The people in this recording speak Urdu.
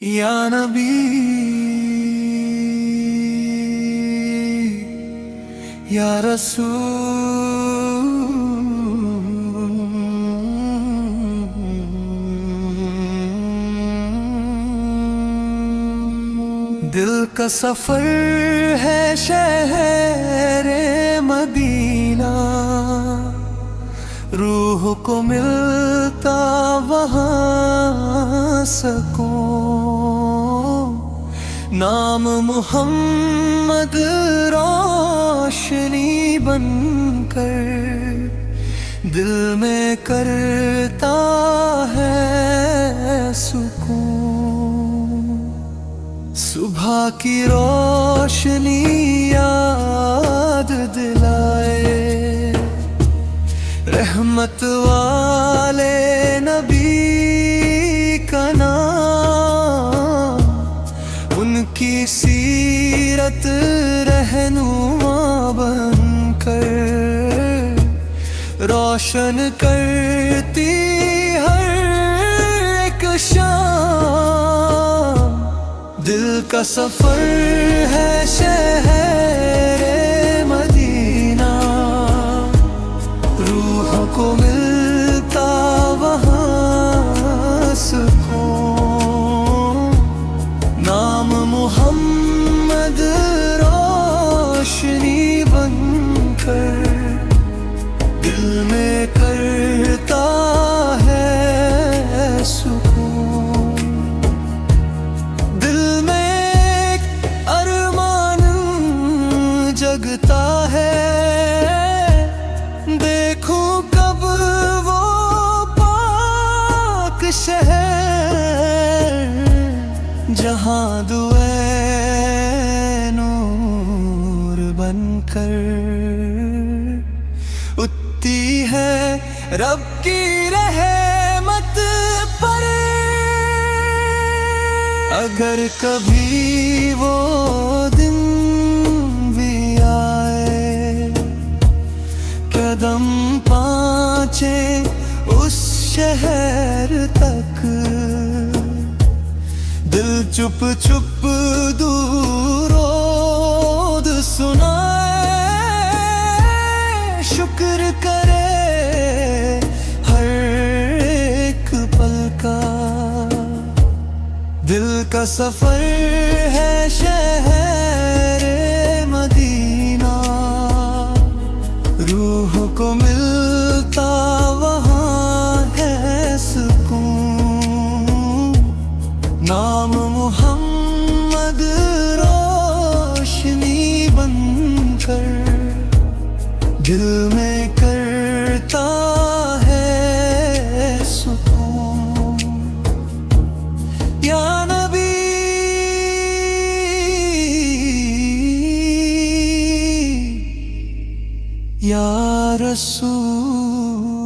یا نبی یا رسول، دل کا سفر ہے شہر مدینہ، روح کو ملتا وہاں سکون، نام محمد روشنی بن کر دل میں کرتا ہے سکون، صبح کی روشنی یاد دلائے رحمت والے نبی کا نام، ان کی سیرت رہنما بن کر روشن کرتی ہر ایک شام، دل کا سفر ہے شہر مدینہ، روح کو ملتا وہاں سکون، نام محمد روشنی بن کر دل میں کرتا ہے سکون، دل میں ایک ارمان جگتا ہے، دیکھوں کب وہ پاک شہر جہاں دعائے نور بن کر اٹھتی ہے رب کی رحمت پر، اگر کبھی وہ دن بھی آئے قدم پانچے اس شہر تک، دل چپ چپ درود سنائے، شکر کرے ہر ایک پل کا، دل کا سفر ہے شہر مدینہ، روح کو ملتا وہاں ہے سکون، نام محمد روشنی بن کر دل میں کرتا ہے سکون، یا نبی یا رسول۔